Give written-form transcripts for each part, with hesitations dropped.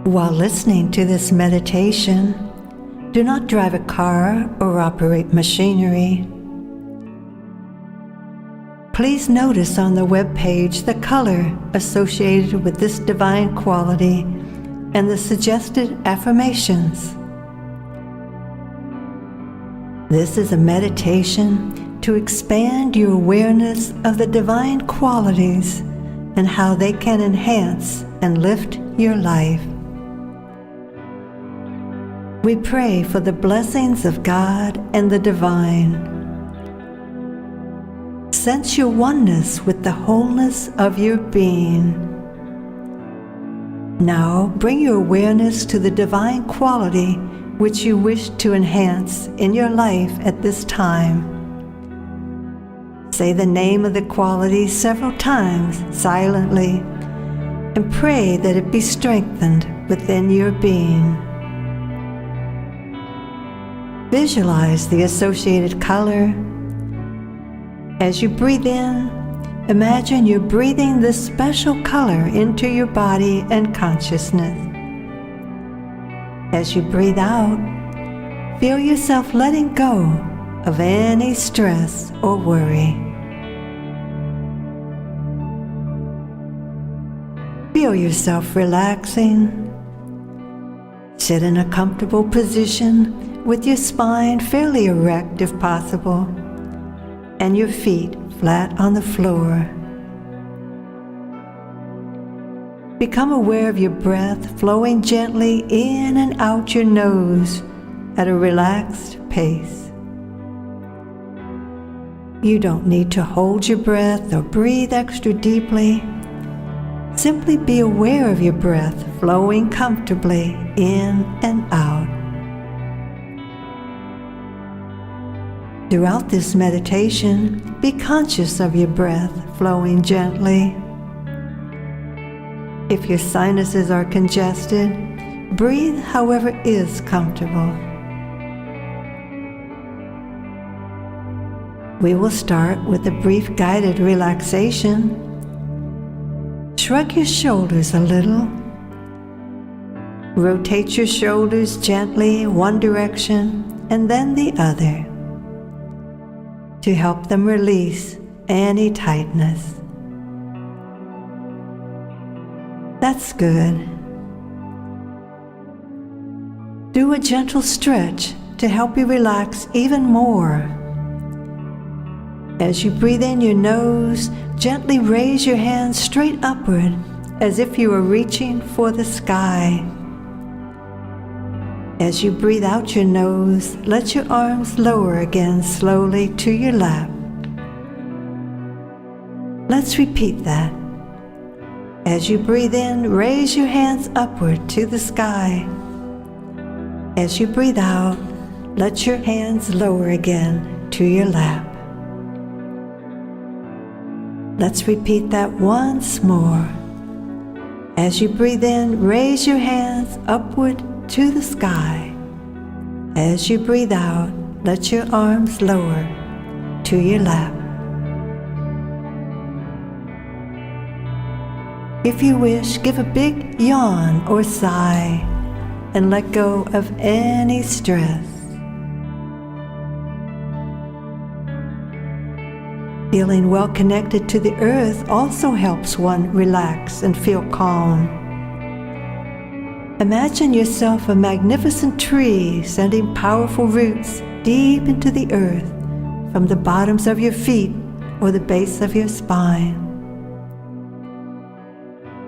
While listening to this meditation, do not drive a car or operate machinery. Please notice on the web page the color associated with this divine quality and the suggested affirmations. This is a meditation to expand your awareness of the divine qualities and how they can enhance and lift your life. We pray for the blessings of God and the divine. Sense your oneness with the wholeness of your being. Now bring your awareness to the divine quality which you wish to enhance in your life at this time. Say the name of the quality several times silently and pray that it be strengthened within your being. Visualize the associated color. As you breathe in, imagine you're breathing this special color into your body and consciousness. As you breathe out, feel yourself letting go of any stress or worry. Feel yourself relaxing. Sit in a comfortable position with your spine fairly erect if possible, and your feet flat on the floor. Become aware of your breath flowing gently in and out your nose at a relaxed pace. You don't need to hold your breath or breathe extra deeply. Simply be aware of your breath flowing comfortably in and out. Throughout this meditation, be conscious of your breath flowing gently. If your sinuses are congested, breathe however is comfortable. We will start with a brief guided relaxation. Shrug your shoulders a little. Rotate your shoulders gently one direction and then the other, to help them release any tightness. That's good. Do a gentle stretch to help you relax even more. As you breathe in your nose, gently raise your hands straight upward as if you were reaching for the sky. As you breathe out your nose, let your arms lower again slowly to your lap. Let's repeat that. As you breathe in, raise your hands upward to the sky. As you breathe out, let your hands lower again to your lap. Let's repeat that once more. As you breathe in, raise your hands upward to the sky. As you breathe out, let your arms lower to your lap. If you wish, give a big yawn or sigh and let go of any stress. Feeling well connected to the earth also helps one relax and feel calm. Imagine yourself a magnificent tree sending powerful roots deep into the earth from the bottoms of your feet or the base of your spine.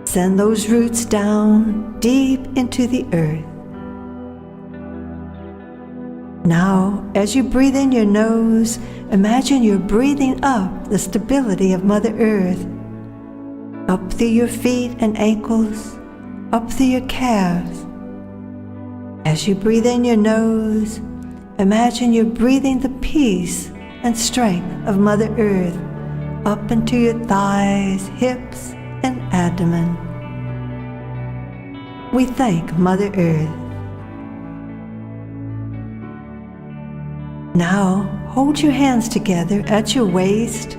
Send those roots down deep into the earth. Now, as you breathe in your nose, imagine you're breathing up the stability of Mother Earth, up through your feet and ankles, up through your calves. As you breathe in your nose, imagine you're breathing the peace and strength of Mother Earth up into your thighs, hips, and abdomen. We thank Mother Earth. Now, hold your hands together at your waist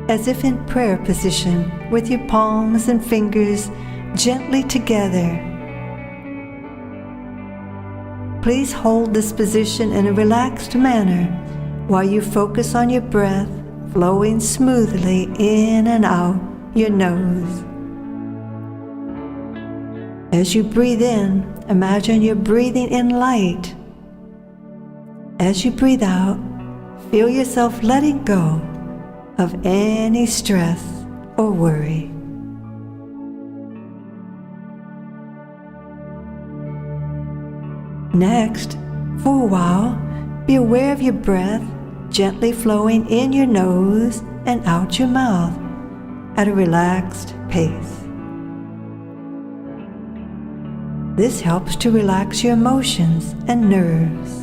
as if in prayer position with your palms and fingers gently together. Please hold this position in a relaxed manner while you focus on your breath flowing smoothly in and out your nose. As you breathe in, imagine you're breathing in light. As you breathe out, feel yourself letting go of any stress or worry. Next, for a while, be aware of your breath gently flowing in your nose and out your mouth at a relaxed pace. This helps to relax your emotions and nerves.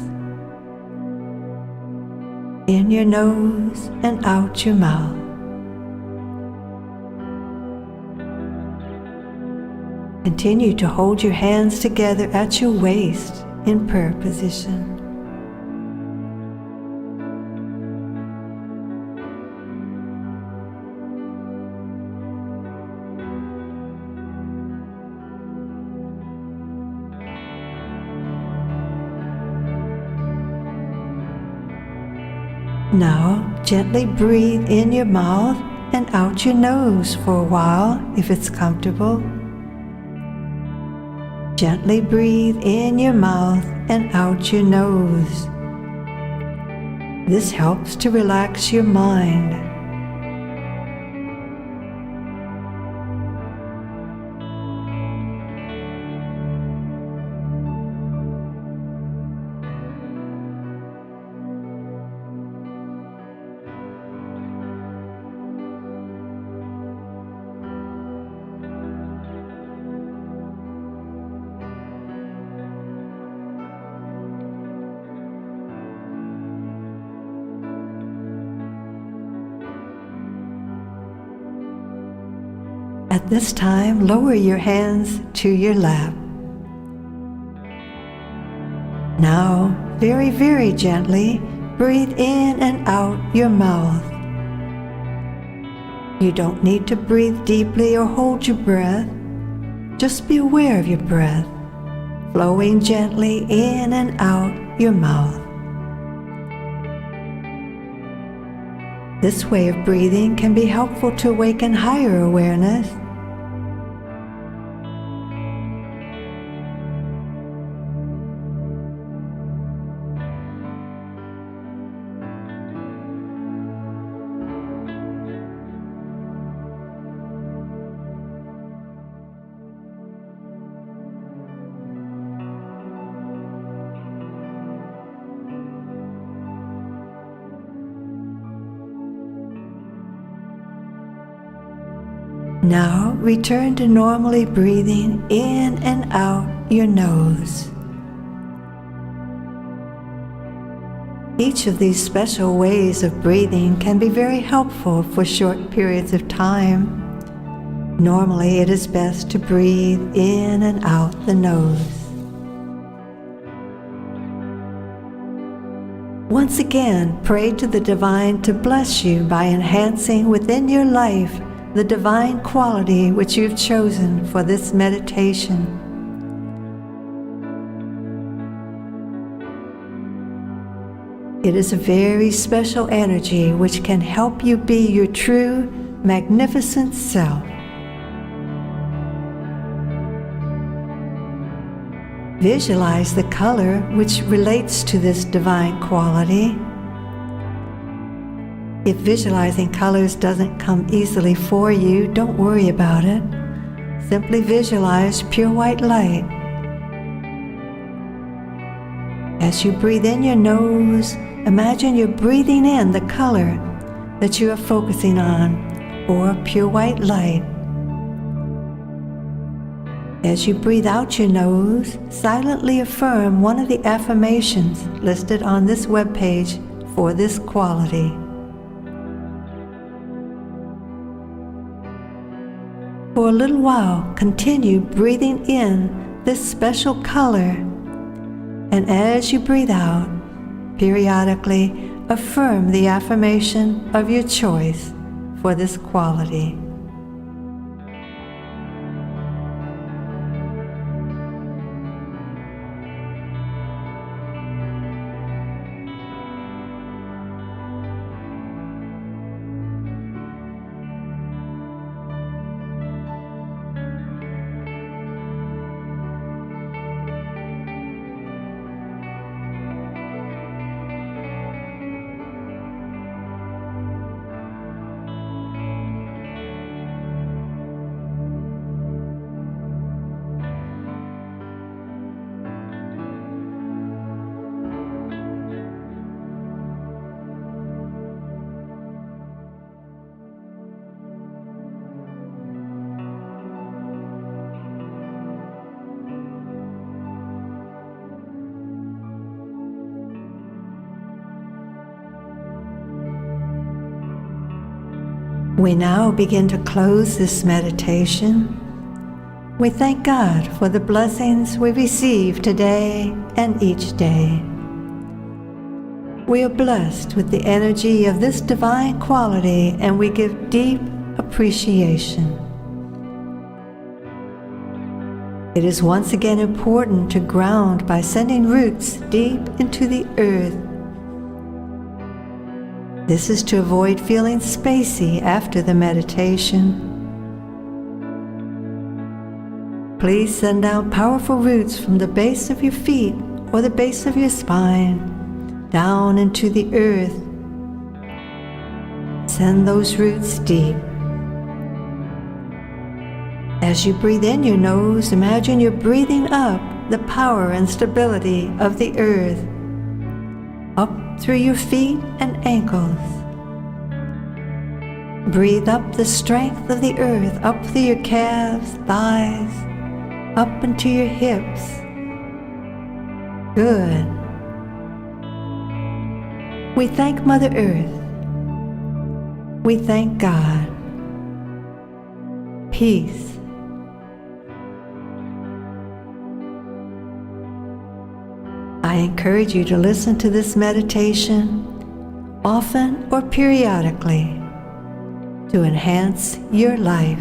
In your nose and out your mouth. Continue to hold your hands together at your waist in prayer position. Now, gently breathe in your mouth and out your nose for a while if it's comfortable. Gently breathe in your mouth and out your nose. This helps to relax your mind. At this time, lower your hands to your lap. Now, very, very gently, breathe in and out your mouth. You don't need to breathe deeply or hold your breath. Just be aware of your breath, flowing gently in and out your mouth. This way of breathing can be helpful to awaken higher awareness. Now return to normally breathing in and out your nose. Each of these special ways of breathing can be very helpful for short periods of time. Normally, it is best to breathe in and out the nose. Once again, pray to the Divine to bless you by enhancing within your life the divine quality which you've chosen for this meditation. It is a very special energy which can help you be your true, magnificent self. Visualize the color which relates to this divine quality. If visualizing colors doesn't come easily for you, don't worry about it. Simply visualize pure white light. As you breathe in your nose, imagine you're breathing in the color that you are focusing on, or pure white light. As you breathe out your nose, silently affirm one of the affirmations listed on this webpage for this quality. For a little while, continue breathing in this special color, and as you breathe out, periodically affirm the affirmation of your choice for this quality. We now begin to close this meditation. We thank God for the blessings we receive today and each day. We are blessed with the energy of this divine quality, and we give deep appreciation. It is once again important to ground by sending roots deep into the earth. This is to avoid feeling spacey after the meditation. Please send out powerful roots from the base of your feet or the base of your spine down into the earth. Send those roots deep. As you breathe in your nose, imagine you're breathing up the power and stability of the earth, up through your feet and ankles. Breathe up the strength of the earth, up through your calves, thighs, up into your hips. Good. We thank Mother Earth. We thank God. Peace. I encourage you to listen to this meditation often or periodically to enhance your life.